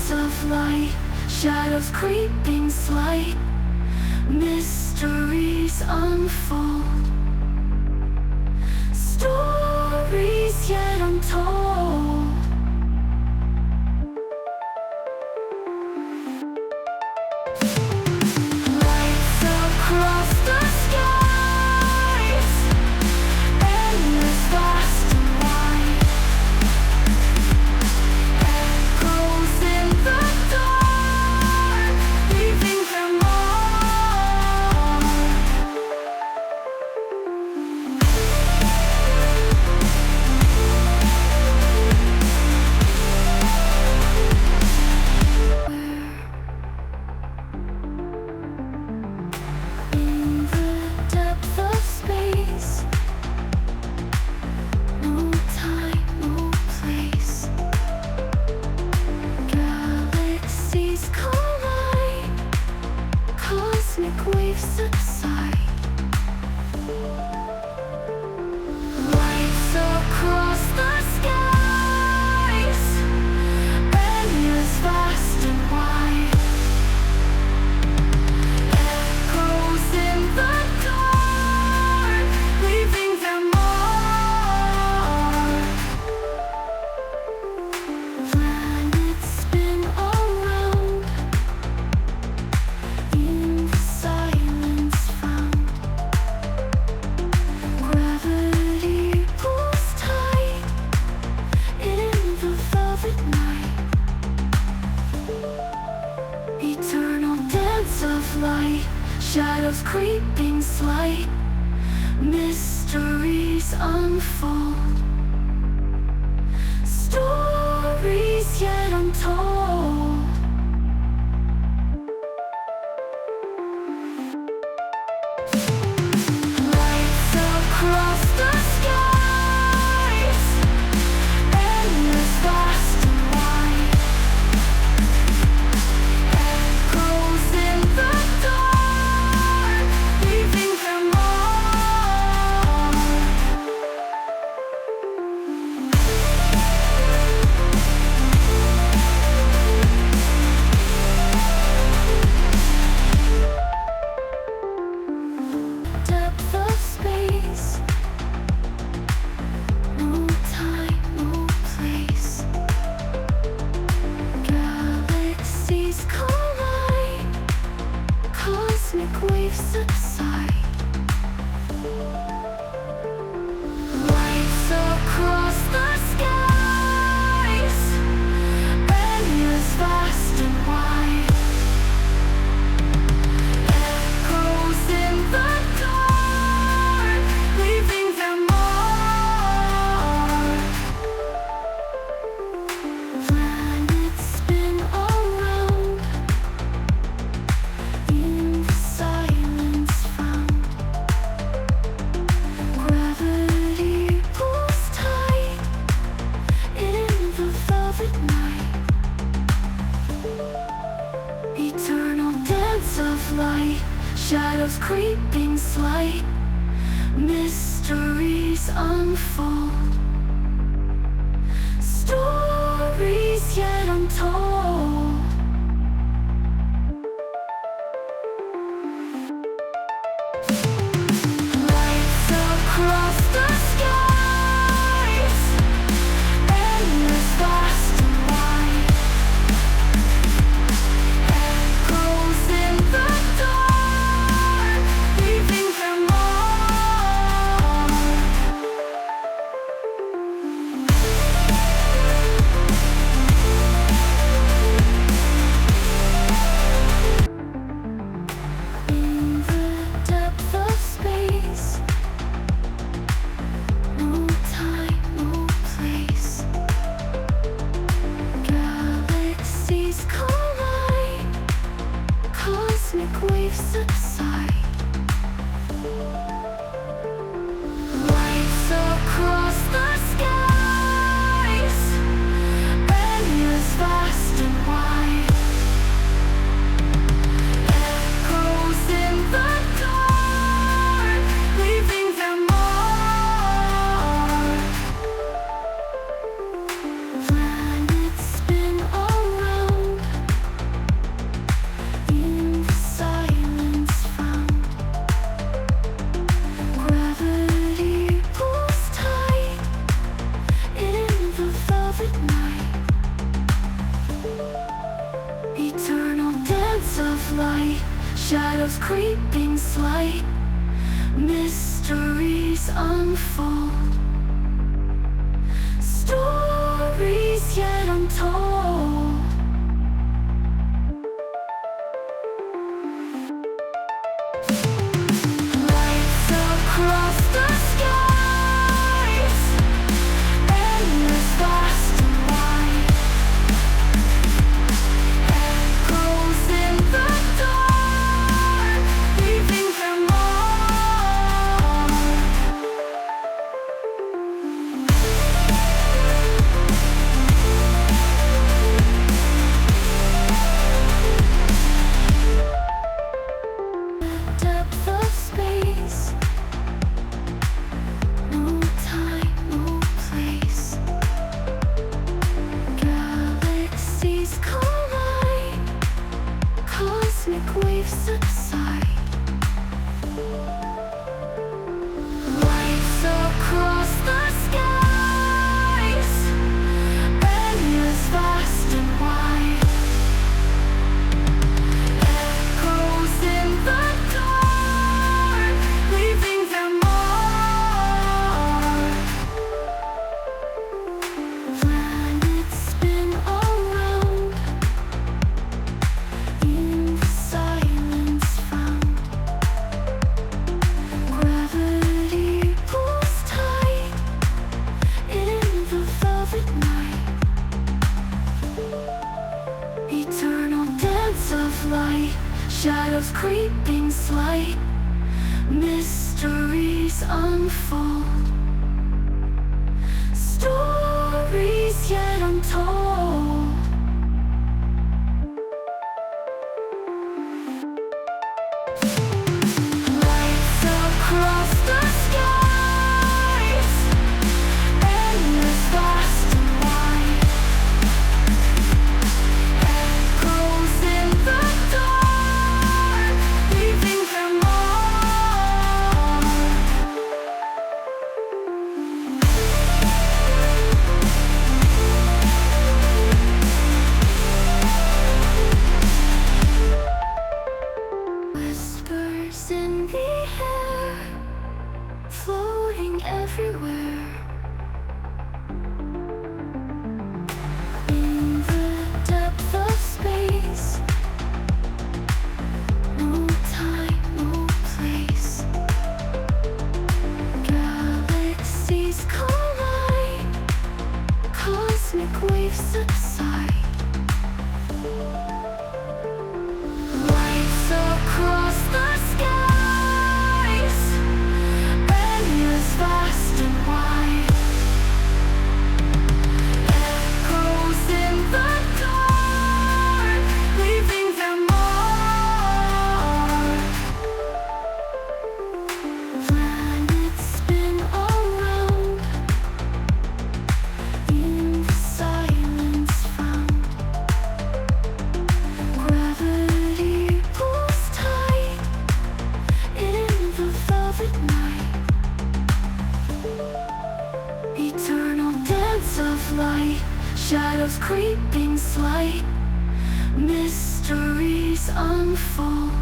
dance of light, shadows creeping slight, mysteries unfold, stories yet untold. Lights across the skies, endless, vast and wide, echoes in the dark, leaving their mark. In the depth of space, no time, no place, galaxies collide, cosmic waves subside. Lights across the skies, endless, vast and wide, echoes in the dark, leaving their mark. Planets spin around, in the silence found, gravity pulls tight, in the velvet night. Eternal dance of light, shadows creeping slight, mysteries unfold, stories yet untold. Lights across the skies, endless, vast and wide, echoes in the dark, leaving their mark. Depth of space, no time, no place, galaxies collide, cosmic waves subside. Lights across the skies, endless, vast and wide, echoes in the dark, leaving their mark. Planets spin around, in the silence found, gravity pulls tight, in the velvet night. Eternal dance of light, shadows creeping slight, mysteries unfold, stories yet untold. Lights across the skies, endless, vast and wide, echoes in the dark, leaving their mark. light, shadows creeping slight, mysteries unfold, stories yet untold. Lights across the skies, endless, vast and wide, echoes in the dark, leaving their mark. Depth of space, no time, no place, galaxies collide, cosmic waves subside. Lights across the skies, endless, vast and wide, echoes in the dark, leaving their mark. Planets spin around, in the silence found, gravity pulls tight, in the velvet night. Eternal dance of light, shadows creeping slight, mysteries unfold, stories yet untold. Lights across the skies, endless, vast and wide, echoes in the dark, leaving their mark. Whispers in the air, floating everywhere, in the depth of space, no time, no place, galaxies collide, cosmic waves subside. Lights across the skies, endless, vast and wide, echoes in the dark, leaving their mark. Planets spin around, in the silence found, gravity pulls tight, in the velvet night. Eternal dance of light, shadows creeping slight, mysteries unfold,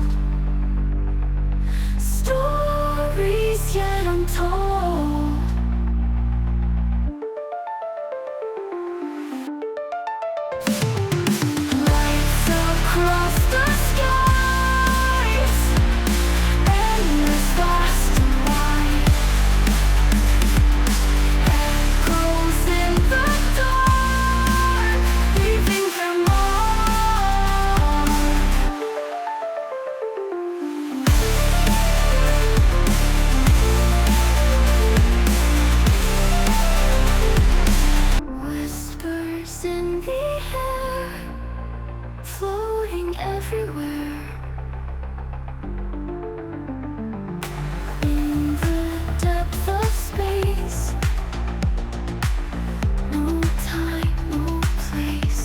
stories yet untold. Lights across the skies, endless, vast and wide, echoes in the dark, leaving their mark. Whispers in the air, floating everywhere, in the depth of space, no time, no place,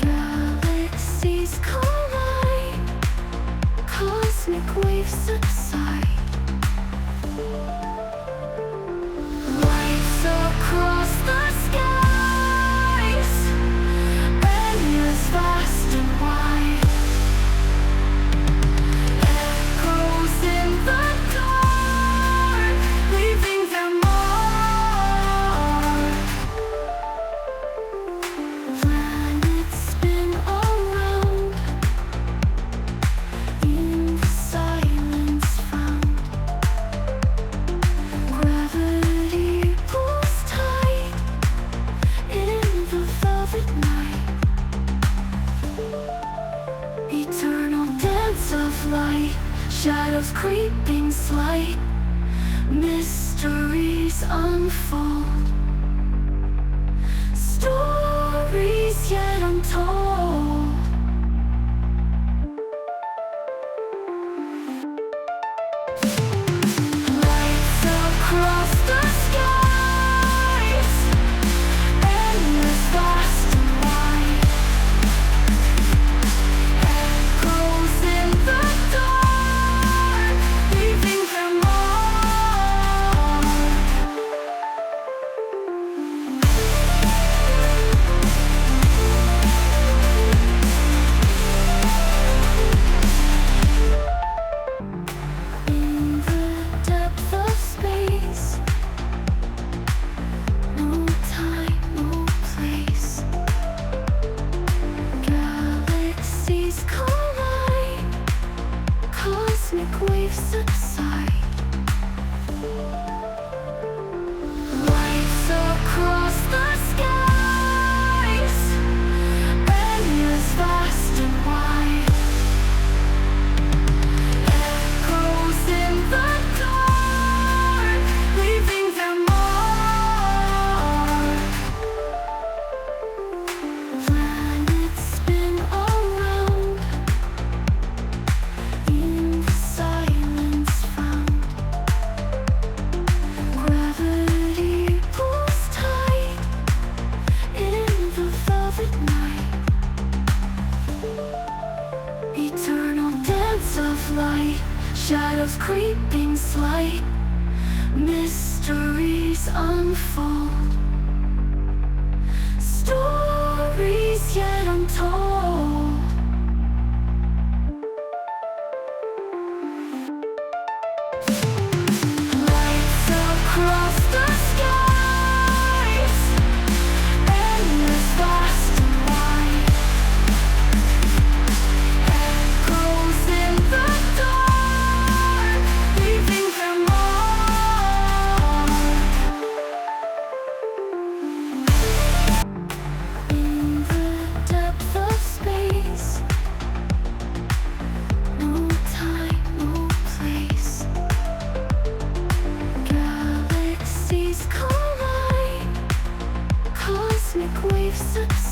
galaxies collide, cosmic waves subside. Lights across the skies, endless, vast and wide, light, shadows creeping slight, mysteries unfold, stories yet untold. Lights across the skies, endless, vast and wide, echoes in the dark, leaving their mark. In the depth of space, no time, no place, galaxies collide, cosmic waves subside. Lights across the skies, endless, vast and wide, echoes in the dark, leaving their mark. Planets spin around, in the silence found, gravity pulls tight, in the velvet night. Eternal dance of light, shadows creeping slight, mysteries unfold, stories yet untold. Lights across the skies, endless, vast and wide, echoes in the dark, leaving their mark. In the depth of space, no time, no place, galaxies collide, cosmic waves subside.